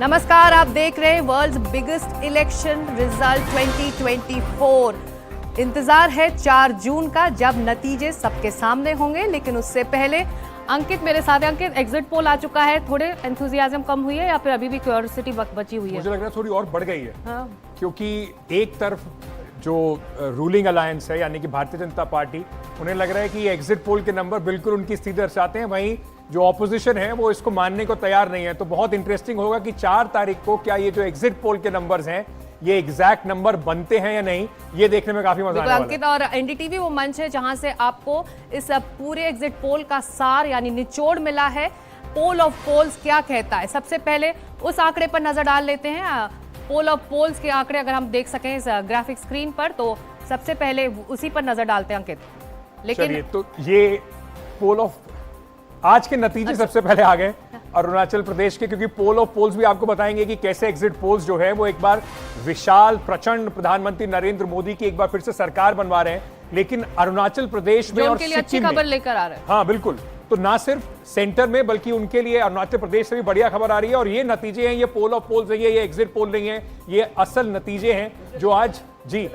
नमस्कार, आप देख रहे हैं वर्ल्ड्स बिगेस्ट इलेक्शन रिजल्ट 2024। इंतजार है 4 जून का, जब नतीजे सबके सामने होंगे। लेकिन उससे पहले अंकित मेरे साथ है। अंकित, एग्जिट पोल आ चुका है, थोड़े एंथुजियाज्म कम हुई है या फिर अभी भी क्यूरियोसिटी बची हुई है? मुझे लग रहा है थोड़ी और बढ़ गई है। हाँ। क्योंकि एक तरफ जो रूलिंग अलायंस है यानी कि भारतीय जनता पार्टी, उन्हें लग रहा है कि ये एग्जिट पोल के नंबर बिल्कुल उनकी स्थिति दर्शाते हैं, वहीं जो ऑपोजिशन है वो इसको मानने को तैयार नहीं है। तो बहुत इंटरेस्टिंग होगा कि 4 तारीख को क्या ये जो एग्जिट पोल के नंबर्स हैं ये एग्जैक्ट नंबर बनते हैं या नहीं, ये देखने में काफी मजा आने वाला है। अंकित, और एनडीटीवी वो मंच है जहां से आपको इस पूरे एग्जिट पोल का सार यानी निचोड़ मिला है। पोल ऑफ पोल्स क्या कहता है, सबसे पहले उस आंकड़े पर नजर डाल लेते हैं। पोल ऑफ पोल्स के आंकड़े अगर हम देख सकें इस ग्राफिक स्क्रीन पर, तो सबसे पहले उसी पर नजर डालते हैं अंकित। लेकिन तो ये पोल ऑफ आज के नतीजे सबसे पहले आ गए अरुणाचल प्रदेश के, क्योंकि पोल ऑफ पोल्स भी आपको बताएंगे कि कैसे एग्जिट पोल्स जो है वो एक बार विशाल प्रचंड प्रधानमंत्री नरेंद्र मोदी की एक बार फिर से सरकार बनवा रहे हैं। लेकिन अरुणाचल प्रदेश में और उनके लिए अच्छी खबर लेकर आ रहे हैं। हाँ बिल्कुल, तो ना सिर्फ सेंटर में बल्कि उनके लिए अरुणाचल प्रदेश से भी बढ़िया खबर आ रही है। और ये नतीजे हैं, ये पोल ऑफ पोल्स नहीं है, ये एग्जिट पोल नहीं है, ये असल नतीजे हैं जो आज जी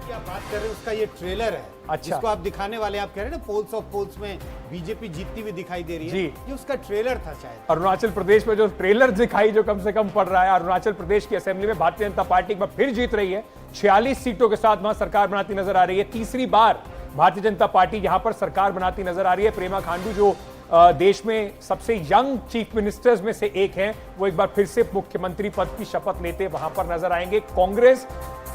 आप बात कर रहे हैं उसका ये ट्रेलर है। अच्छा, जिसको आप दिखाने वाले, आप कह रहे हैं ना पोल्स ऑफ पोल्स में बीजेपी जीतती हुई दिखाई दे रही है, ये उसका ट्रेलर था शायद। अरुणाचल प्रदेश में जो ट्रेलर दिखाई जो कम से कम पड़ रहा है, अरुणाचल प्रदेश की असेंबली में भारतीय जनता पार्टी एक बार फिर जीत रही है। 46 सीटों के साथ वहां सरकार बनाती नजर आ रही है। तीसरी बार भारतीय जनता पार्टी यहां पर सरकार बनाती नजर आ रही है। प्रेमा खांडू जो देश में सबसे यंग चीफ मिनिस्टर्स में से एक हैं, वो एक बार फिर से मुख्यमंत्री पद की शपथ लेते वहां पर नजर आएंगे। कांग्रेस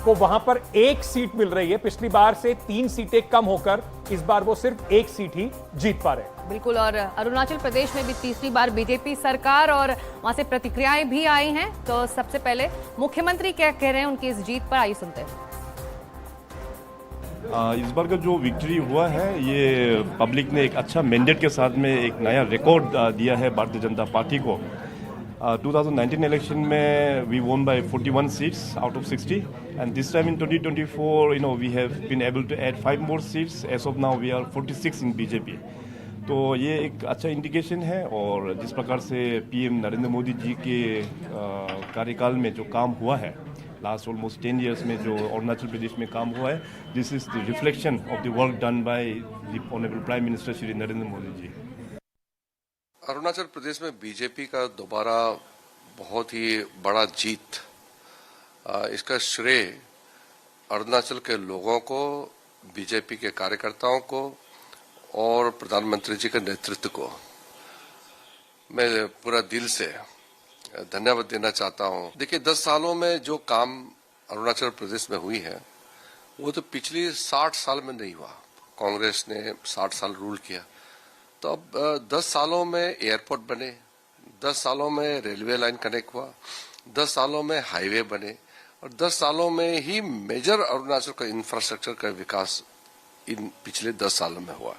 को वहां पर 1 सीट मिल रही है, पिछली बार से 3 सीटें कम होकर इस बार वो सिर्फ 1 सीट ही जीत पा रहे हैं। बिल्कुल, और अरुणाचल प्रदेश में भी तीसरी बार बीजेपी सरकार, और वहां से प्रतिक्रियाएं भी आई हैं। तो सबसे पहले मुख्यमंत्री क्या कह रहे हैं उनकी इस जीत पर, आइए सुनते हैं। इस बार का जो विक्ट्री हुआ है ये पब्लिक ने एक अच्छा मैंडेट के साथ में एक नया रिकॉर्ड दिया है भारतीय जनता पार्टी को। 2019 इलेक्शन में we won by 41 seats out of 60 and this time in 2024 we have been able to add 5 more seats. As of now we are 46 in BJP. तो ये एक अच्छा इंडिकेशन है। और जिस प्रकार से पीएम नरेंद्र मोदी जी के कार्यकाल में जो काम हुआ है लास्ट ऑलमोस्ट 10 years में, जो अरुणाचल प्रदेश में काम हुआ है, this is the reflection of the work done by the honourable prime minister Shri Narendra Modi ji. Arunachal Pradesh में बीजेपी का दोबारा बहुत ही बड़ा जीत, इसका श्रेय अरुणाचल के लोगों को, बीजेपी के कार्यकर्ताओं को और प्रधानमंत्री जी के नेतृत्व को मैं पूरा दिल से धन्यवाद देना चाहता हूं। देखिए, 10 सालों में जो काम अरुणाचल प्रदेश में हुई है वो तो पिछली 60 साल में नहीं हुआ। कांग्रेस ने 60 साल रूल किया, तो अब 10 सालों में एयरपोर्ट बने, 10 सालों में रेलवे लाइन कनेक्ट हुआ, 10 सालों में हाईवे बने, और 10 सालों में ही मेजर अरुणाचल का इंफ्रास्ट्रक्चर का विकास इन पिछले 10 सालों में हुआ।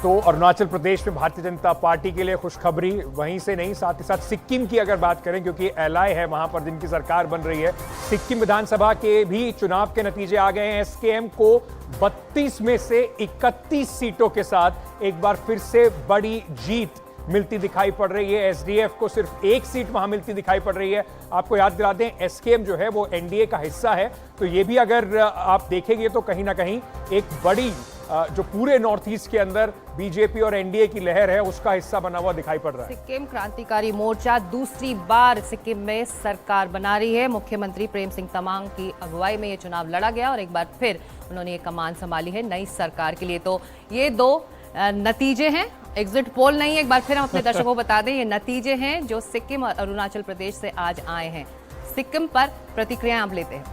तो अरुणाचल प्रदेश में भारतीय जनता पार्टी के लिए खुशखबरी वहीं से नहीं, साथ ही साथ सिक्किम की अगर बात करें, क्योंकि एलआई है वहां पर जिनकी सरकार बन रही है। सिक्किम विधानसभा के भी चुनाव के नतीजे आ गए हैं। एसकेएम को 32 में से 31 सीटों के साथ एक बार फिर से बड़ी जीत मिलती दिखाई पड़ रही है। एसडीएफ को सिर्फ 1 सीट वहां मिलती दिखाई पड़ रही है। आपको याद दिला दें, एसकेएम जो है वो एनडीए का हिस्सा है, तो ये भी अगर आप देखेंगे तो कहीं ना कहीं एक बड़ी जो पूरे नॉर्थ ईस्ट के अंदर बीजेपी और एनडीए की लहर है उसका हिस्सा बना हुआ दिखाई पड़ रहा है। सिक्किम क्रांतिकारी मोर्चा दूसरी बार सिक्किम में सरकार बना रही है। मुख्यमंत्री प्रेम सिंह तमांग की अगुवाई में ये चुनाव लड़ा गया और एक बार फिर उन्होंने ये कमान संभाली है नई सरकार के लिए। तो ये 2 नतीजे हैं, एग्जिट पोल नहीं है। एक बार फिर हम अपने दर्शकों को बता दें, ये नतीजे हैं जो सिक्किम और अरुणाचल प्रदेश से आज आए हैं। सिक्किम पर प्रतिक्रिया आप लेते हैं।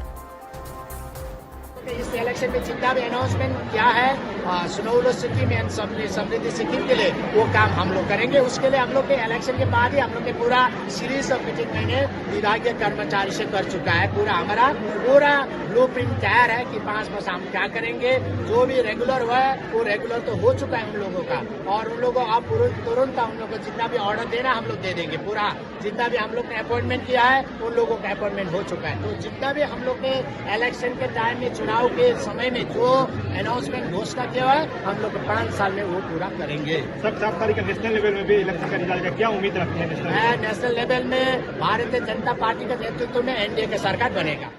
इस इलेक्शन में जितना भी अनाउंसमेंट क्या है सुनौलो सिक्किम एंड समृद्धि सिक्किम के लिए वो काम हम लोग करेंगे। उसके लिए हम लोग के इलेक्शन के बाद ही हम लोग ने पूरा सीरीज ऑफ मीटिंग मैंने विभागीय कर्मचारी से कर चुका है। हमारा पूरा ब्लूप्रिंट तैयार है कि 5 वर्ष हम क्या करेंगे। जो भी रेगुलर हुआ है वो रेगुलर तो हो चुका है उन लोगों का, और उन लोगों आप तुरंत हम लोग को जितना भी ऑर्डर देना हम लोग दे देंगे। पूरा जितना भी हम लोग ने अपॉइंटमेंट किया है उन लोगों का अपॉइंटमेंट हो चुका है। तो जितना भी हम लोग ने इलेक्शन के टाइम में चुनाव के के समय में जो अनाउंसमेंट घोषणा किया है हम लोग 5 साल में वो पूरा करेंगे। सब 7 तारीख का नेशनल लेवल में भी इलेक्शन का रिजल्ट क्या उम्मीद रखते हैं? नेशनल लेवल में भारतीय जनता पार्टी के नेतृत्व में एनडीए की सरकार बनेगा।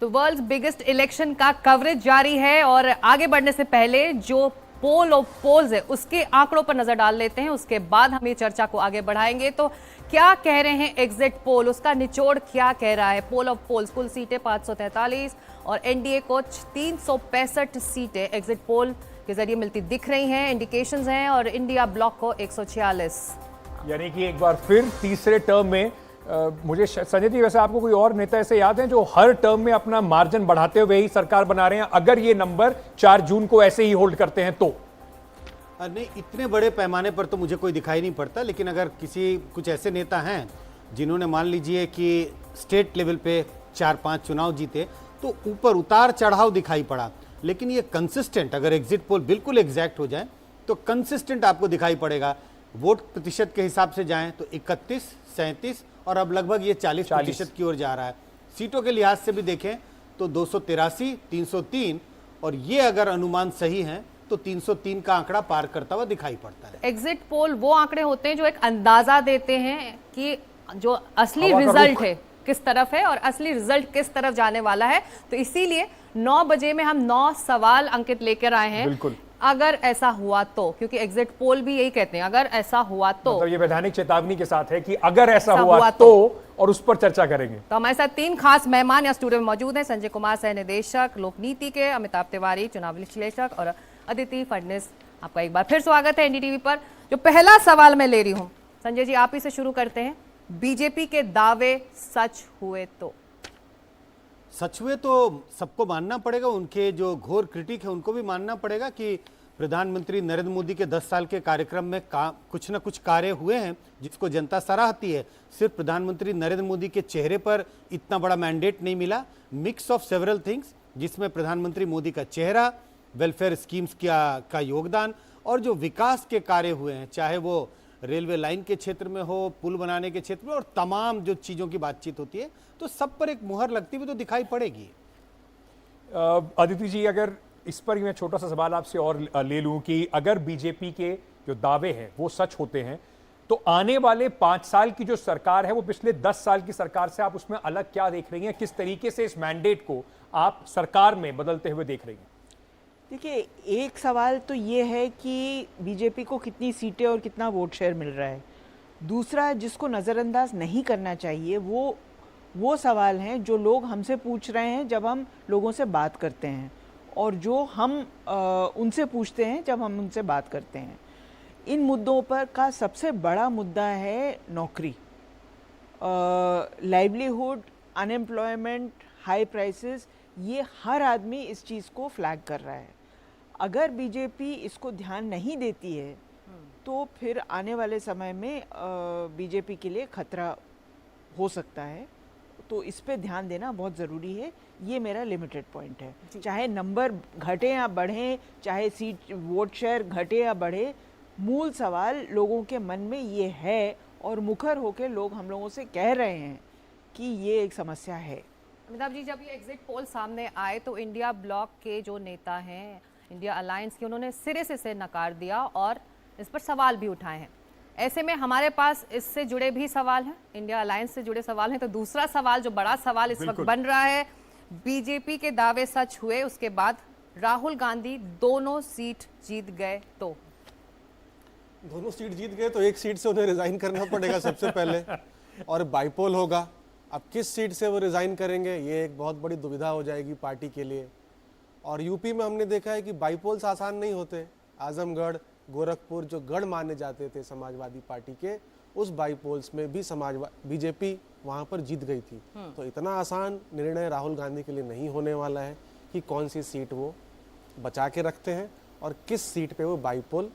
तो वर्ल्ड बिगेस्ट इलेक्शन का कवरेज जारी है और आगे बढ़ने से पहले जो पोल ऑफ पोल्स है उसके आंकड़ों पर नजर डाल लेते हैं, उसके बाद हम ये चर्चा को आगे बढ़ाएंगे। तो क्या कह रहे हैं एग्जिट पोल, उसका निचोड़ क्या कह रहा है? पोल ऑफ पोल्स कुल सीटें 543 और एनडीए को 365 सीटें एग्जिट पोल के जरिए मिलती दिख रही हैं, इंडिकेशंस हैं, और इंडिया ब्लॉक को 146। यानी कि एक बार फिर तीसरे टर्म में मुझे संजय जी, वैसे आपको कोई और नेता ऐसे याद हैं जो हर टर्म में अपना मार्जिन बढ़ाते हुए ही सरकार बना रहे हैं, अगर ये नंबर 4 जून को ऐसे ही होल्ड करते हैं तो? नहीं, इतने बड़े पैमाने पर तो मुझे कोई दिखाई नहीं पड़ता, लेकिन अगर कुछ ऐसे नेता हैं जिन्होंने मान लीजिए कि स्टेट लेवल पे 4-5 चुनाव जीते तो ऊपर उतार चढ़ाव दिखाई पड़ा, लेकिन ये कंसिस्टेंट, अगर एग्जिट पोल बिल्कुल एग्जैक्ट हो जाए तो कंसिस्टेंट आपको दिखाई पड़ेगा। वोट प्रतिशत के हिसाब से जाएं तो 31, 37 और अब लगभग ये 40% की ओर जा रहा है। सीटों के लिहाज से भी देखें तो 283, 303 और ये अगर अनुमान सही हैं तो 303 का आंकड़ा पार करता हुआ दिखाई पड़ता है। एग्जिट पोल वो आंकड़े होते हैं जो एक अंदाजा देते हैं कि जो असली रिजल्ट है किस तरफ है और असली रिजल्ट किस तरफ जाने वाला है। तो इसीलिए 9 बजे में हम 9 सवाल अंकित लेकर आए हैं। बिल्कुल, अगर ऐसा हुआ तो, क्योंकि एग्जिट पोल भी यही कहते हैं अगर ऐसा हुआ तो, मतलब ये वैधानिक चेतावनी के साथ है कि अगर ऐसा हुआ तो, और उस पर चर्चा करेंगे। तो हमारे साथ 3 खास मेहमान या स्टूडियो में मौजूद हैं। संजय कुमार, सह निदेशक लोकनीति के, अमिताभ तिवारी, चुनाव विश्लेषक, और अदिति फडणवीस। आपका एक बार फिर स्वागत है एनडीटीवी पर। जो पहला सवाल मैं ले रही हूं, संजय जी आप ही से शुरू करते हैं। बीजेपी के दावे सच हुए तो? सच हुए तो सबको मानना पड़ेगा, उनके जो घोर क्रिटिक है उनको भी मानना पड़ेगा कि प्रधानमंत्री नरेंद्र मोदी के 10 साल के कार्यक्रम में कुछ न कुछ कार्य हुए हैं जिसको जनता सराहती है। सिर्फ प्रधानमंत्री नरेंद्र मोदी के चेहरे पर इतना बड़ा मैंडेट नहीं मिला, मिक्स ऑफ सेवरल थिंग्स, जिसमें प्रधानमंत्री मोदी का चेहरा, वेलफेयर स्कीम्स का योगदान और जो विकास के कार्य हुए हैं, चाहे वो रेलवे लाइन के क्षेत्र में हो, पुल बनाने के क्षेत्र में, और तमाम जो चीज़ों की बातचीत होती है, तो सब पर एक मुहर लगती हुई तो दिखाई पड़ेगी। अदिति जी, अगर इस पर ही मैं छोटा सा सवाल आपसे और ले लूं कि अगर बीजेपी के जो दावे हैं वो सच होते हैं तो आने वाले 5 साल की जो सरकार है वो पिछले 10 साल की सरकार से आप उसमें अलग क्या देख रही हैं? किस तरीके से इस मैंडेट को आप सरकार में बदलते हुए देख रही हैं? देखिए, एक सवाल तो ये है कि बीजेपी को कितनी सीटें और कितना वोट शेयर मिल रहा है। दूसरा जिसको नज़रअंदाज नहीं करना चाहिए वो सवाल हैं जो लोग हमसे पूछ रहे हैं जब हम लोगों से बात करते हैं, और जो हम उनसे पूछते हैं जब हम उनसे बात करते हैं। इन मुद्दों पर का सबसे बड़ा मुद्दा है नौकरी, लाइवलीहुड, अनएम्प्लॉयमेंट, हाई प्राइसेस। ये हर आदमी इस चीज़ को फ्लैग कर रहा है। अगर बीजेपी इसको ध्यान नहीं देती है तो फिर आने वाले समय में बीजेपी के लिए खतरा हो सकता है। तो इस पे ध्यान देना बहुत ज़रूरी है। ये मेरा लिमिटेड पॉइंट है। चाहे नंबर घटे या बढ़े, चाहे सीट वोट शेयर घटे या बढ़े, मूल सवाल लोगों के मन में ये है और मुखर होकर लोग हम लोगों से कह रहे हैं कि ये एक समस्या है। अमिताभ जी, जब ये एग्जिट पोल सामने आए तो इंडिया ब्लॉक के जो नेता हैं, इंडिया अलायंस के, उन्होंने सिरे से इसे नकार दिया और इस पर सवाल भी उठाए हैं। ऐसे में हमारे पास इससे जुड़े भी सवाल हैं, इंडिया अलायंस से जुड़े सवाल हैं। तो दूसरा सवाल, जो बड़ा सवाल इस वक्त बन रहा है, बीजेपी के दावे सच हुए, उसके बाद राहुल गांधी दोनों सीट जीत गए तो? दोनों सीट जीत गए तो एक सीट से उन्हें रिजाइन करना पड़ेगा सबसे पहले, और बाईपोल होगा। अब किस सीट से वो रिजाइन करेंगे, ये एक बहुत बड़ी दुविधा हो जाएगी पार्टी के लिए। और यूपी में हमने देखा है कि बाईपोल्स आसान नहीं होते। आजमगढ़, गोरखपुर जो गढ़ माने जाते थे समाजवादी पार्टी के, उस बाईपोल्स में भी बीजेपी वहाँ पर जीत गई थी। तो इतना आसान निर्णय राहुल गांधी के लिए नहीं होने वाला है कि कौन सी सीट वो बचा के रखते हैं और किस सीट पे वो बाईपोल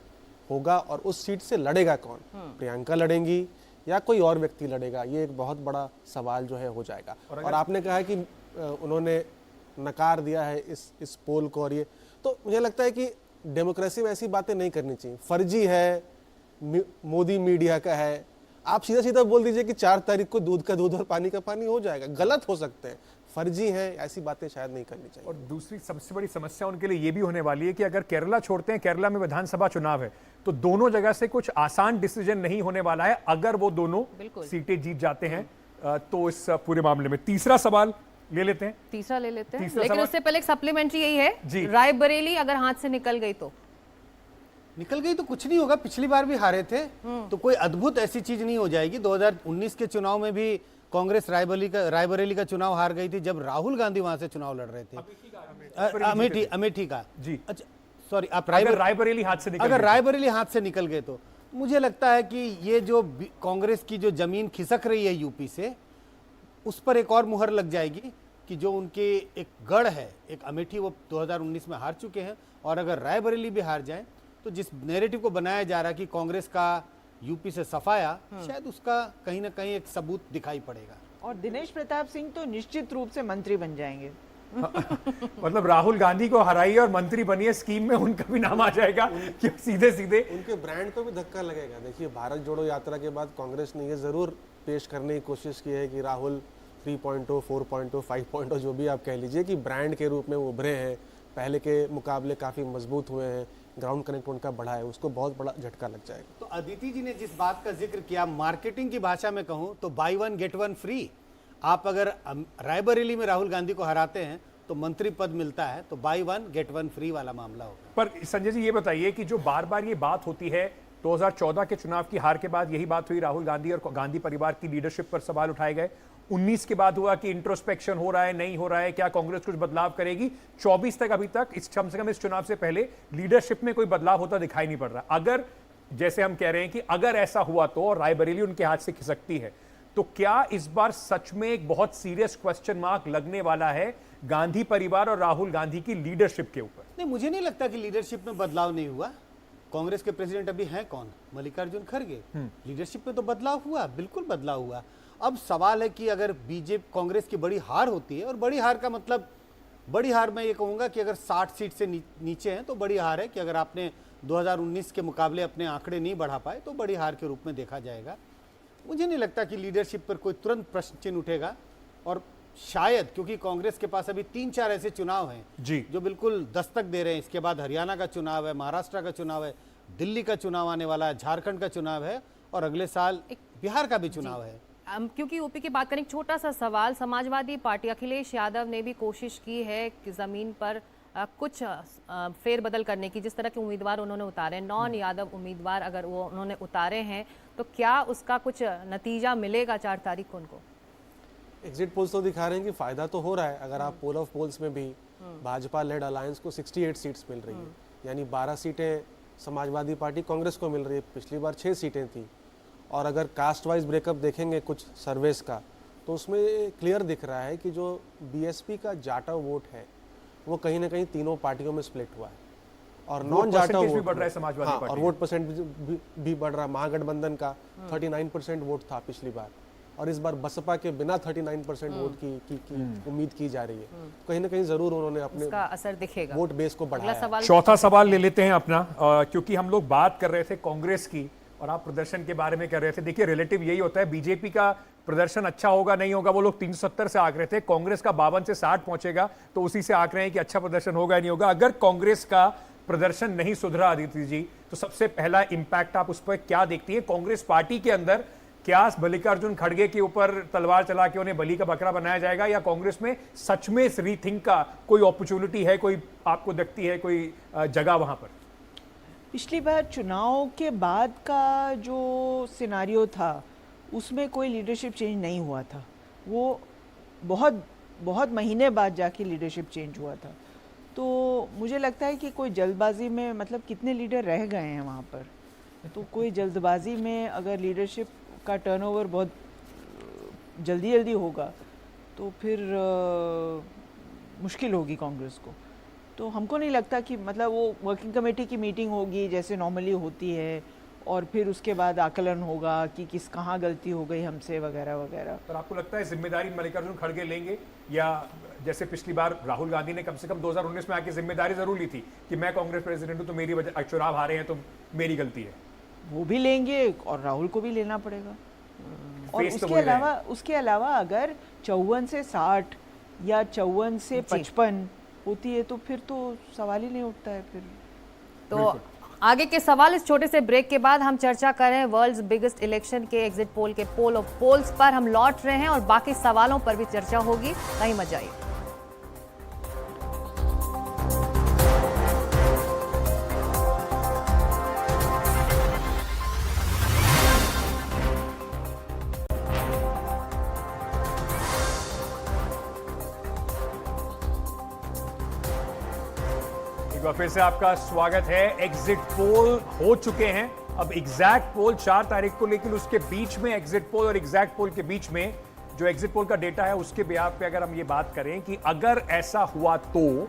होगा, और उस सीट से लड़ेगा कौन, प्रियंका लड़ेंगी या कोई और व्यक्ति लड़ेगा, ये एक बहुत बड़ा सवाल जो है हो जाएगा। और आपने कहा है कि उन्होंने नकार दिया है इस पोल को, और ये तो मुझे लगता है कि डेमोक्रेसी में ऐसी बातें नहीं करनी चाहिए। फर्जी है, मोदी मीडिया का है, आप सीधा सीधा बोल दीजिए कि 4 तारीख को दूध का दूध और पानी का पानी हो जाएगा। गलत हो सकते हैं, फर्जी हैं, ऐसी बातें शायद नहीं करनी चाहिए। और दूसरी सबसे बड़ी समस्या उनके लिए ये भी होने वाली है कि अगर केरला छोड़ते हैं, केरला में विधानसभा चुनाव है, तो दोनों जगह से कुछ आसान डिसीजन नहीं होने वाला है। अगर वो दोनों सीटें जीत जाते हैं तो इस पूरे मामले में तीसरा सवाल ले लेते हैं। तीसरा ले लेते हैं, तीसरा लेकिन सवाल- उससे पहले एक सप्लीमेंट्री यही है, जी। रायबरेली अगर हाथ से निकल गई तो निकल गई तो कुछ नहीं होगा, पिछली बार भी हारे थे, तो कोई अद्भुत ऐसी चीज नहीं हो जाएगी। 2019 के चुनाव में भी कांग्रेस रायबरेली का चुनाव हार गई थी जब राहुल गांधी वहां से चुनाव लड़ रहे थे। अमेठी का जी। अच्छा सॉरी, आप अगर रायबरेली हाथ से निकल अगर गई रायबरेली हाथ से निकल गए तो मुझे लगता है कि ये जो कांग्रेस की जो जमीन खिसक रही है यूपी से, उस पर एक और मुहर लग जाएगी कि जो उनके एक गढ़ है, एक अमेठी, वो 2019 में हार चुके हैं। और अगर रायबरेली भी हार जाए तो जिस नैरेटिव को बनाया जा रहा है कि कांग्रेस का यूपी से सफाया, शायद उसका कहीं ना कहीं एक सबूत दिखाई पड़ेगा। और दिनेश प्रताप सिंह तो निश्चित रूप से मंत्री बन जाएंगे। मतलब राहुल गांधी को हराइए और मंत्री बनिए स्कीम में उनका भी नाम आ जाएगा कि सीधे सीधे उनके ब्रांड को भी धक्का लगेगा। देखिए, भारत जोड़ो यात्रा के बाद कांग्रेस ने ये जरूर पेश करने की कोशिश की है कि राहुल 3.0, 4.0, 5.0 जो भी आप कह लीजिए, कि ब्रांड के रूप में वो उभरे हैं, पहले के मुकाबले काफ़ी मजबूत हुए हैं, ग्राउंड कनेक्ट उनका बढ़ा है, उसको बहुत बड़ा झटका लग जाएगा। तो अदिति जी ने जिस बात का जिक्र किया, मार्केटिंग की भाषा में कहूं तो by one get one free. आप अगर रायबरेली में राहुल गांधी को हराते हैं तो मंत्री पद मिलता है, तो by one get one free वाला मामला होगा। पर संजय जी ये बताइए कि जो बार बार ये बात होती है, 2014 के चुनाव की हार के बाद यही बात हुई, राहुल गांधी और गांधी परिवार की लीडरशिप पर सवाल उठाए गए। 19 के बाद हुआ कि इंट्रोस्पेक्शन हो रहा है, नहीं हो रहा है, क्या कांग्रेस कुछ बदलाव करेगी। 24 तक अभी तक कम से कम इस चुनाव से पहले लीडरशिप में कोई बदलाव होता दिखाई नहीं पड़ रहा। अगर जैसे हम कह रहे हैं कि अगर ऐसा हुआ तो और रायबरेली उनके हाथ से खिसकती है, तो क्या इस बार सच में एक बहुत सीरियस क्वेश्चन मार्क लगने वाला है गांधी परिवार और राहुल गांधी की लीडरशिप के ऊपर? नहीं, मुझे नहीं लगता कि लीडरशिप में बदलाव नहीं हुआ। कांग्रेस के प्रेसिडेंट अभी हैं कौन? मल्लिकार्जुन खड़गे। लीडरशिप में तो बदलाव हुआ, बिल्कुल बदलाव हुआ। अब सवाल है कि अगर बीजेपी कांग्रेस की बड़ी हार होती है, और बड़ी हार का मतलब, बड़ी हार मैं ये कहूँगा कि अगर 60 सीट से नीचे हैं तो बड़ी हार है, कि अगर आपने 2019 के मुकाबले अपने आंकड़े नहीं बढ़ा पाए तो बड़ी हार के रूप में देखा जाएगा। मुझे नहीं लगता कि लीडरशिप पर कोई तुरंत प्रश्न चिन्ह उठेगा। और शायद क्योंकि कांग्रेस के पास अभी 3-4 ऐसे चुनाव हैं जी, जो बिल्कुल दस्तक दे रहे हैं। इसके बाद हरियाणा का चुनाव है, महाराष्ट्र का चुनाव है, दिल्ली का चुनाव आने वाला है, झारखंड का चुनाव है, और अगले साल बिहार का भी चुनाव है। क्योंकि यूपी की बात करें, एक छोटा सा सवाल, समाजवादी पार्टी अखिलेश यादव ने भी कोशिश की है कि जमीन पर कुछ फेरबदल करने की, जिस तरह के उम्मीदवार उन्होंने उतारे, नॉन यादव उम्मीदवार अगर वो उन्होंने उतारे हैं, तो क्या उसका कुछ नतीजा मिलेगा 4 तारीख को उनको? एग्जिट पोल्स तो दिखा रहे हैं कि फायदा तो हो रहा है। अगर आप पोल ऑफ पोल्स में भी भाजपा लेड अलायंस को 68 सीट्स मिल रही है, यानी 12 सीटें समाजवादी पार्टी कांग्रेस को मिल रही है, पिछली बार 6 सीटें थी। और अगर कास्ट वाइज ब्रेकअप देखेंगे कुछ सर्वेस का, तो उसमें क्लियर दिख रहा है कि जो बीएसपी का जाटा वोट है वो कहीं ना कहीं तीनों पार्टियों में स्प्लिट हुआ है, और नॉन जाटा वोट भी बढ़ रहा है समाजवादी हाँ, पार्टी और वोट परसेंट भी बढ़ रहा है। महागठबंधन का 39% वोट था पिछली बार, और इस बार बसपा के बिना 39% वोट की उम्मीद की जा रही है। कहीं ना कहीं जरूर उन्होंने अपने उसका असर दिखेगा, वोट बेस को बढ़ाया है। चौथा सवाल ले लेते हैं अपना, क्योंकि हम लोग बात कर रहे थे कांग्रेस की और आप प्रदर्शन के बारे में कर रहे थे। देखिए, रिलेटिव यही होता है, बीजेपी का प्रदर्शन अच्छा होगा नहीं होगा, वो लोग 370 से आंक रहे थे, कांग्रेस का 52 से 60 पहुंचेगा, तो उसी से आंक रहे हैं कि अच्छा प्रदर्शन होगा नहीं होगा। अगर कांग्रेस का प्रदर्शन नहीं सुधरा अदिति जी, तो सबसे पहला इंपैक्ट आप उस पर क्या देखती है? कांग्रेस पार्टी के अंदर क्या मल्लिकार्जुन खड़गे के ऊपर तलवार चला के उन्हें बलि का बकरा बनाया जाएगा, या कांग्रेस में सच में इस रीथिंक का कोई अपॉर्चुनिटी है, कोई आपको दिखती है कोई जगह वहां पर? पिछली बार चुनाव के बाद का जो सिनारियो था उसमें कोई लीडरशिप चेंज नहीं हुआ था, वो बहुत महीने बाद जाके लीडरशिप चेंज हुआ था। तो मुझे लगता है कि कोई जल्दबाजी में, मतलब कितने लीडर रह गए हैं वहाँ पर, तो कोई जल्दबाजी में अगर लीडरशिप का टर्नओवर बहुत जल्दी होगा तो फिर मुश्किल होगी कांग्रेस को। तो हमको नहीं लगता कि, मतलब वो वर्किंग कमेटी की मीटिंग होगी जैसे नॉर्मली होती है, और फिर उसके बाद आकलन होगा कि कहाँ गलती हो गई हमसे वगैरह वगैरह। पर आपको लगता है जिम्मेदारी मल्लिकार्जुन खड़गे लेंगे, या जैसे पिछली बार राहुल गांधी ने कम से कम 2019 में आके जिम्मेदारी जरूर ली थी कि मैं कांग्रेस प्रेसिडेंट हूं तो मेरी वजह चुनाव हारे हैं तो मेरी गलती है? वो भी लेंगे और राहुल को भी लेना पड़ेगा। और फेस तो उसके अलावा अगर 54 से 60 या 54 से 55 होती है तो फिर तो सवाल ही नहीं उठता है फिर। तो आगे के सवाल इस छोटे से ब्रेक के बाद हम चर्चा करें वर्ल्ड्स बिगेस्ट इलेक्शन के एग्जिट पोल के पोल ऑफ पोल्स पर हम लौट रहे हैं और बाकी सवालों पर भी चर्चा होगी, कहीं मत जाइए। फिर से आपका स्वागत है। एग्जिट पोल हो चुके हैं, अब एग्जैक्ट पोल 4 तारीख को, लेकिन उसके बीच में एग्जिट पोल और एग्जैक्ट पोल के बीच में जो एग्जिट पोल का डेटा है उसके बिहाफ पे अगर हम ये बात करें कि अगर ऐसा हुआ तो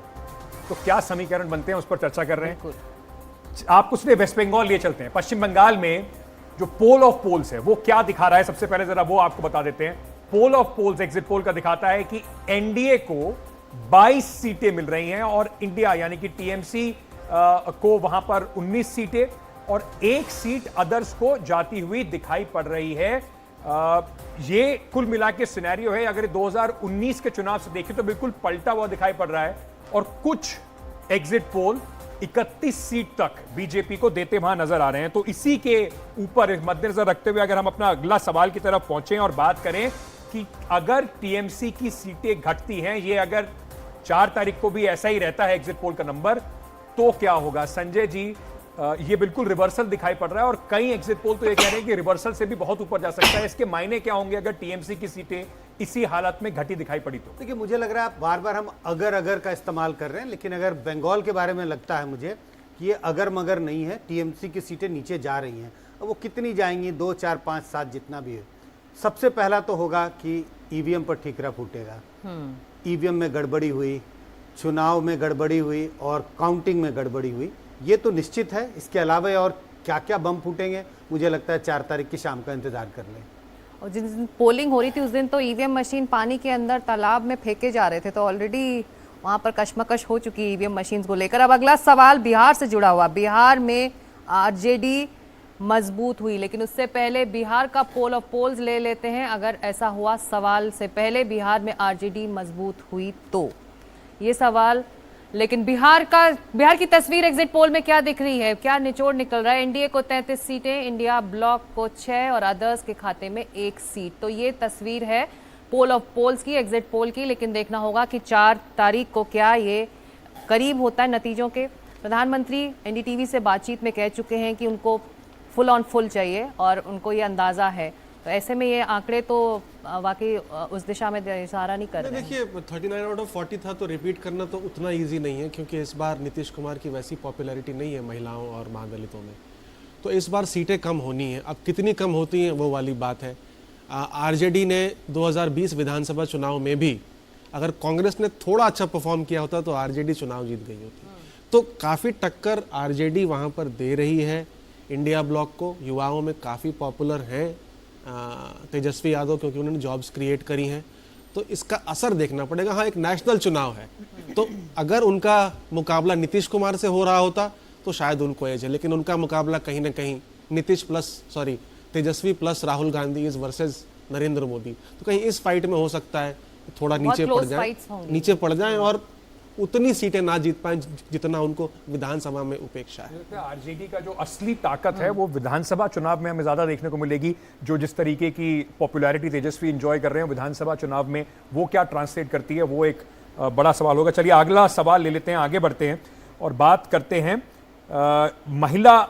क्या समीकरण बनते हैं, उस पर चर्चा कर रहे हैं। आप उसने वेस्ट बंगाल लिए चलते हैं। पश्चिम बंगाल में जो पोल ऑफ पोल्स है वो क्या दिखा रहा है, सबसे पहले जरा वो आपको बता देते हैं। Poll of polls exit poll का दिखाता है कि एनडीए को 22 सीटें मिल रही हैं और इंडिया यानी कि टीएमसी को वहां पर 19 सीटें और 1 सीट अदर्स को जाती हुई दिखाई पड़ रही है। ये कुल मिला के सिनेरियो है। अगर 2019 के चुनाव से देखें तो बिल्कुल पलटा हुआ दिखाई पड़ रहा है और कुछ एग्जिट पोल 31 सीट तक बीजेपी को देते वहां नजर आ रहे हैं। तो इसी के ऊपर मद्देनजर रखते हुए अगर हम अपना अगला सवाल की तरफ पहुंचे और बात करें कि अगर टीएमसी की सीटें घटती हैं, ये अगर 4 तारीख को भी ऐसा ही रहता है एग्जिट पोल का नंबर, तो क्या होगा संजय जी? ये बिल्कुल रिवर्सल दिखाई पड़ रहा है और कई एग्जिट पोल तो ये कह रहे हैं कि रिवर्सल से भी बहुत ऊपर जा सकता है। इसके मायने क्या होंगे अगर टीएमसी की सीटें इसी हालत में घटी दिखाई पड़ी तो? देखिए, मुझे लग रहा है बार बार हम अगर का इस्तेमाल कर रहे हैं, लेकिन अगर बंगाल के बारे में लगता है मुझे कि ये अगर मगर नहीं है। टीएमसी की सीटें नीचे जा रही हैं, अब वो कितनी जाएंगी, 2, 4, 5, 7 जितना भी है। सबसे पहला तो होगा कि ईवीएम पर ठीकरा फूटेगा। ईवीएम में गड़बड़ी हुई, चुनाव में गड़बड़ी हुई और काउंटिंग में गड़बड़ी हुई, ये तो निश्चित है। इसके अलावा और क्या क्या बम फूटेंगे, मुझे लगता है 4 तारीख की शाम का इंतजार कर लें। और जिस दिन पोलिंग हो रही थी उस दिन तो ईवीएम मशीन पानी के अंदर तालाब में फेंके जा रहे थे, तो ऑलरेडी वहां पर कशमकश हो चुकी है ईवीएम मशीन को लेकर। अब अगला सवाल बिहार से जुड़ा हुआ। बिहार में आरजेडी मजबूत हुई, लेकिन उससे पहले बिहार का पोल ऑफ पोल्स ले लेते हैं। अगर ऐसा हुआ सवाल से पहले बिहार में आरजेडी मजबूत हुई तो ये सवाल, लेकिन बिहार की तस्वीर एग्जिट पोल में क्या दिख रही है, क्या निचोड़ निकल रहा है? एनडीए को 33 सीटें, इंडिया ब्लॉक को 6 और अदर्स के खाते में 1 सीट। तो ये तस्वीर है पोल ऑफ पोल्स की, एग्जिट पोल की, लेकिन देखना होगा कि 4 तारीख को क्या ये करीब होता है नतीजों के। प्रधानमंत्री एनडीटीवी से बातचीत में कह चुके हैं कि उनको फुल ऑन फुल चाहिए और उनको ये अंदाज़ा है, तो ऐसे में ये आंकड़े तो वाकई उस दिशा में इशारा नहीं कर रहे हैं। देखिए, 39 आउट ऑफ 40 था तो रिपीट करना तो उतना इजी नहीं है, क्योंकि इस बार नीतीश कुमार की वैसी पॉपुलैरिटी नहीं है महिलाओं और महादलितों में, तो इस बार सीटें कम होनी है। अब कितनी कम होती हैं वो वाली बात है। आरजेडी ने 2020 विधानसभा चुनाव में भी अगर कांग्रेस ने थोड़ा अच्छा परफॉर्म किया होता तो आरजेडी चुनाव जीत गई होती। तो काफ़ी टक्कर आरजेडी वहाँ पर दे रही है इंडिया ब्लॉक को। युवाओं में काफ़ी पॉपुलर हैं तेजस्वी यादव, क्योंकि उन्होंने जॉब्स क्रिएट करी हैं, तो इसका असर देखना पड़ेगा। हाँ, एक नेशनल चुनाव है, तो अगर उनका मुकाबला नीतीश कुमार से हो रहा होता तो शायद उनको एज है, लेकिन उनका मुकाबला कहीं ना कहीं Tejashwi plus Rahul Gandhi is versus Narendra Modi, तो कहीं इस फाइट में हो सकता है थोड़ा नीचे पड़ जाए और उतनी सीटें ना जीत पाए जितना उनको विधानसभा में उपेक्षा है। आरजेडी का जो असली ताकत है वो विधानसभा चुनाव में हमें ज्यादा देखने को मिलेगी। जो जिस तरीके की पॉपुलैरिटी तेजस्वी एंजॉय कर रहे हैं विधानसभा चुनाव में, वो क्या ट्रांसलेट करती है, वो एक बड़ा सवाल होगा। चलिए अगला सवाल ले लेते हैं, आगे बढ़ते हैं और बात करते हैं महिला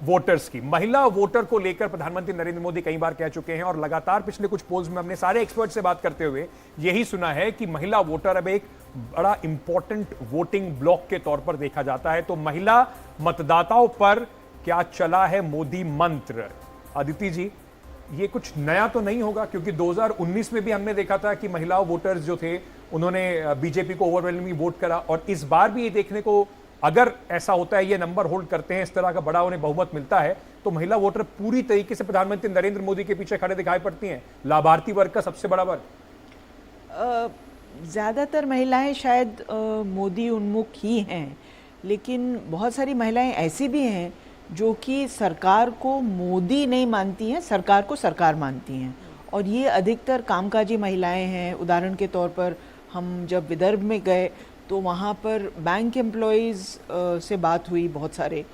वोटर्स की। महिला वोटर को लेकर प्रधानमंत्री नरेंद्र मोदी कई बार कह चुके हैं और लगातार पिछले कुछ पोल्स में हमने सारे एक्सपर्ट से बात करते हुए यही सुना है कि महिला वोटर अब एक बड़ा इंपॉर्टेंट वोटिंग ब्लॉक के तौर पर देखा जाता है। तो महिला मतदाताओं पर क्या चला है मोदी मंत्र? अदिति जी, ये कुछ नया तो नहीं होगा, क्योंकि 2019 में भी हमने देखा था कि महिला वोटर्स जो थे उन्होंने बीजेपी को ओवरवेलमिंग वोट करा, और इस बार भी ये देखने को, अगर ऐसा होता है, ये नंबर होल्ड करते हैं, इस तरह का बड़ा उन्हें बहुमत मिलता है, तो महिला वोटर पूरी तरीके से प्रधानमंत्री नरेंद्र मोदी के पीछे खड़े दिखाई पड़ती हैं। लाभार्थी वर्ग का सबसे बड़ा वर्ग। ज़्यादातर महिलाएं शायद मोदी उन्मुख ही हैं, लेकिन बहुत सारी महिलाएं ऐसी भी हैं जो कि सरकार को मोदी नहीं मानती हैं, सरकार को सरकार मानती हैं, और ये अधिकतर कामकाजी महिलाएं हैं। उदाहरण के तौर पर हम जब विदर्भ में गए तो वहाँ पर बैंक एम्प्लॉयज़ से बात हुई बहुत सारे,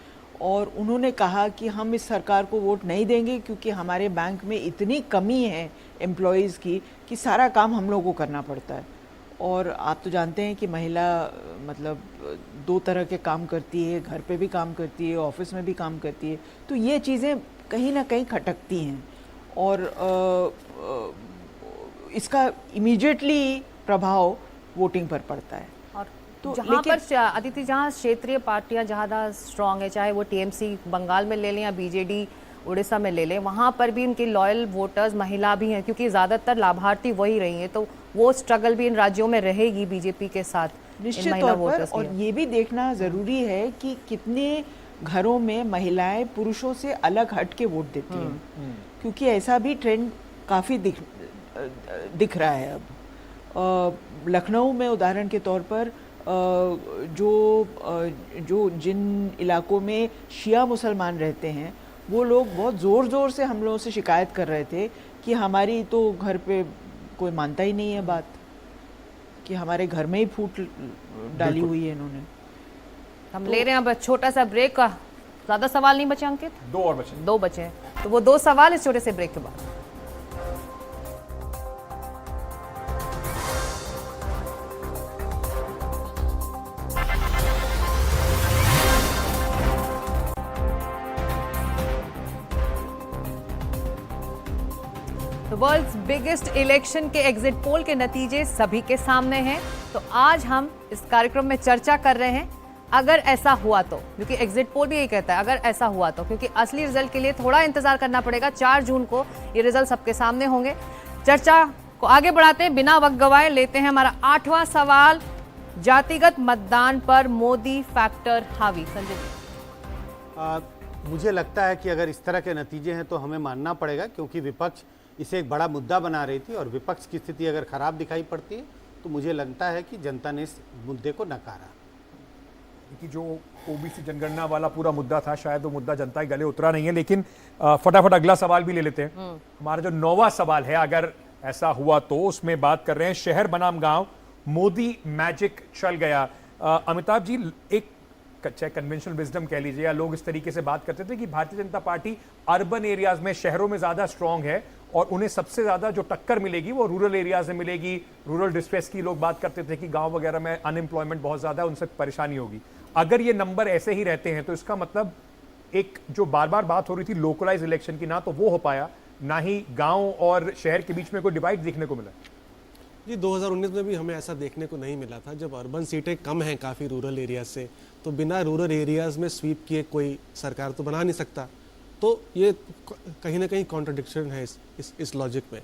और उन्होंने कहा कि हम इस सरकार को वोट नहीं देंगे क्योंकि हमारे बैंक में इतनी कमी है एम्प्लॉयज़ की कि सारा काम हम लोगों को करना पड़ता है। और आप तो जानते हैं कि महिला मतलब दो तरह के काम करती है, घर पे भी काम करती है, ऑफिस में भी काम करती है, तो ये चीज़ें कहीं ना कहीं खटकती हैं और इसका इमीडिएटली प्रभाव वोटिंग पर पड़ता है। और तो जहाँ पर अदिति, जहाँ क्षेत्रीय पार्टियां ज़्यादा स्ट्रांग है, चाहे वो टीएमसी बंगाल में ले लें या बीजेडी उड़ीसा में ले लें, वहाँ पर भी उनकी लॉयल वोटर्स महिला भी हैं क्योंकि ज़्यादातर लाभार्थी वही रही हैं, तो वो स्ट्रगल भी इन राज्यों में रहेगी बीजेपी के साथ निश्चित तौर पर। और ये भी देखना ज़रूरी है कि कितने घरों में महिलाएं पुरुषों से अलग हट के वोट देती हैं, क्योंकि ऐसा भी ट्रेंड काफ़ी दिख रहा है अब। लखनऊ में उदाहरण के तौर पर जो जिन इलाकों में शिया मुसलमान रहते हैं वो लोग बहुत ज़ोर से हम लोगों से शिकायत कर रहे थे कि हमारी तो घर पे कोई मानता ही नहीं है बात, कि हमारे घर में ही फूट डाली हुई है इन्होंने। हम ले रहे हैं अब छोटा सा ब्रेक का। ज़्यादा सवाल नहीं बचे अंकित? दो बचे हैं, तो वो 2 सवाल इस छोटे से ब्रेक के बाद। वर्ल्ड्स बिगेस्ट इलेक्शन के एग्जिट पोल के नतीजे सभी के सामने हैं, तो आज हम इस कार्यक्रम में चर्चा कर रहे हैं अगर ऐसा हुआ तो, क्योंकि एग्जिट पोल भी यही कहता है अगर ऐसा हुआ तो, क्योंकि असली रिजल्ट के लिए थोड़ा इंतजार करना पड़ेगा। 4 जून को ये रिजल्ट सबके सामने होंगे। चर्चा को आगे बढ़ाते हैं, बिना वक्त गवाए लेते हैं हमारा 8वां सवाल। जातिगत मतदान पर मोदी फैक्टर हावी। संजय जी, मुझे लगता है कि अगर इस तरह के नतीजे हैं तो हमें मानना पड़ेगा, क्योंकि विपक्ष इसे एक बड़ा मुद्दा बना रही थी और विपक्ष की स्थिति अगर खराब दिखाई पड़ती है तो मुझे लगता है कि जनता ने इस मुद्दे को नकारा। कि जो ओबीसी जनगणना वाला पूरा मुद्दा था, शायद वो मुद्दा जनता के गले उतरा नहीं है, लेकिन फटाफट अगला सवाल भी ले लेते हैं। हमारा जो 9वां सवाल है, अगर ऐसा हुआ तो, उसमें बात कर रहे हैं शहर बनाम गांव, मोदी मैजिक चल गया। अमिताभ जी, एक चाहे कन्वेंशनल विजडम कह लीजिए या लोग इस तरीके से बात करते थे कि Bharatiya Janata party urban areas में, शहरों में ज्यादा स्ट्रांग है और उन्हें सबसे ज्यादा जो टक्कर मिलेगी वो रूरल एरियाज में मिलेगी। रूरल डिस्ट्रेस की लोग बात करते थे कि गांव वगैरह में अनएम्प्लॉयमेंट बहुत ज्यादा है, उनसे परेशानी होगी। अगर ये नंबर ऐसे ही रहते हैं तो इसका मतलब एक जो बार बार बात हो रही थी लोकलाइज इलेक्शन की, ना तो वो हो पाया, ना ही गांव और शहर के बीच में कोई डिवाइड देखने को मिला। जी 2019 में भी हमें ऐसा देखने को नहीं मिला था। जब अर्बन सीटें कम हैं काफ़ी रूरल एरियाज से, तो बिना रूरल एरियाज में स्वीप किए कोई सरकार तो बना नहीं सकता। तो ये कहीं ना कहीं कॉन्ट्रडिक्शन है इस लॉजिक में।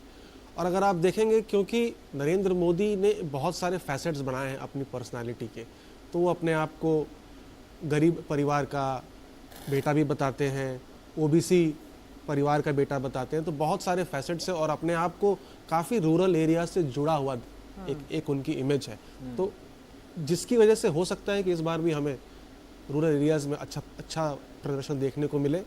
और अगर आप देखेंगे, क्योंकि नरेंद्र मोदी ने बहुत सारे फैसेट्स बनाए हैं अपनी पर्सनालिटी के, तो वो अपने आप को गरीब परिवार का बेटा भी बताते हैं, ओबीसी परिवार का बेटा बताते हैं, तो बहुत सारे फैसेट्स है और अपने आप को काफ़ी रूरल एरिया से जुड़ा हुआ एक उनकी इमेज है। तो जिसकी वजह से हो सकता है कि इस बार भी हमें रूरल एरियाज में अच्छा प्रदर्शन देखने को मिले,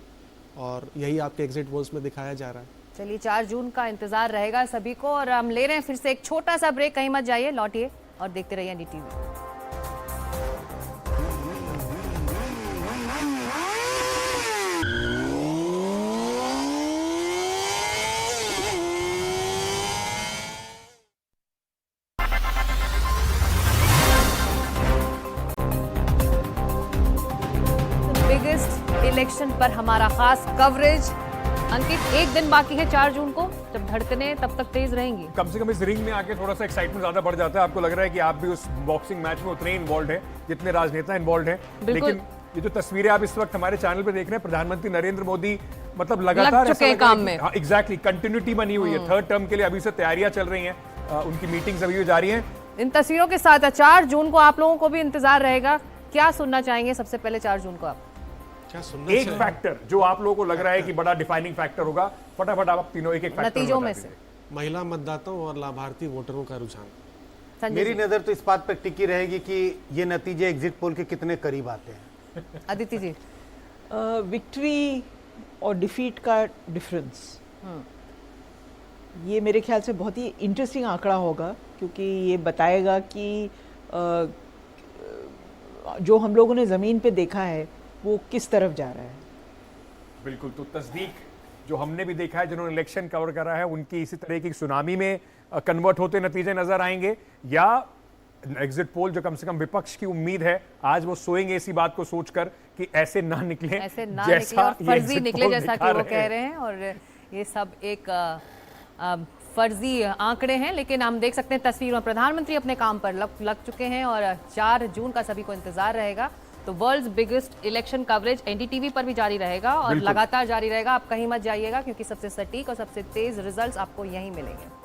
और यही आपके एग्जिट पोल्स में दिखाया जा रहा है। चलिए 4 जून का इंतजार रहेगा सभी को, और हम ले रहे हैं फिर से एक छोटा सा ब्रेक। कहीं मत जाइए, लौटिए और देखते रहिए NDTV। इलेक्शन पर हमारा खास कवरेज। अंकित, एक दिन बाकी है 4 जून को, जब धड़कने तब तक तेज रहेंगी। कम से कम इस रिंग में आके थोड़ा सा एक्साइटमेंट ज्यादा बढ़ जाता है। आपको लग रहा है कि आप भी उस बॉक्सिंग मैच में उतने इन्वॉल्व हैं जितने राजनेता इन्वॉल्व हैं। लेकिन ये जो तस्वीरें आप इस वक्त हमारे चैनल पे देख रहे हैं, प्रधानमंत्री नरेंद्र मोदी मतलब लगातार काम में एग्जैक्टली कंटिन्यूटी बनी हुई है। 3rd टर्म के लिए अभी से तैयारियां चल रही हैं, उनकी मीटिंग्स अभी भी जारी हैं। इन तस्वीरों के साथ 4 जून को आप लोगों को भी इंतजार रहेगा। क्या सुनना चाहेंगे सबसे पहले 4 जून को आप? एक फैक्टर जो आप लोगों को लग रहा है कि बड़ा डिफाइनिंग फैक्टर होगा, फटाफट आप तीनों एक फैक्टर नतीजों में से। महिला मतदाताओं और लाभार्थी वोटरों का रुझान। मेरी नजर तो इस बात पर टिकी रहेगी कि ये नतीजे एग्जिट पोल के कितने करीब आते हैं। अदिति जी, विक्ट्री और डिफीट का डिफरेंस ये मेरे ख्याल से बहुत ही इंटरेस्टिंग आंकड़ा होगा, क्योंकि ये बताएगा कि जो हम लोगों ने ज़मीन पे देखा है वो किस तरफ जा रहा है। बिल्कुल, तो तस्दीक जो हमने भी देखा है, जिन्होंने इलेक्शन कवर करा है, उनकी इसी तरह की सुनामी में कन्वर्ट होते नतीजे नजर आएंगे, या एग्जिट पोल जो कम से कम विपक्ष की उम्मीद है आज वो सोएंगे इसी बात को सोचकर कि ऐसे ना निकले, ऐसे ना जैसा निकले और ये फर्जी exit निकले poll जैसा दिखा कि वो रहे कह रहे हैं। और ये सब एक फर्जी आंकड़े हैं, लेकिन हम देख सकते हैं तस्वीर में प्रधानमंत्री अपने काम पर लग चुके हैं और 4 जून का सभी को इंतजार रहेगा। तो world's biggest election coverage NDTV पर भी जारी रहेगा और लगातार जारी रहेगा। आप कहीं मत जाइएगा, क्योंकि सबसे सटीक और सबसे तेज रिजल्ट्स आपको यहीं मिलेंगे।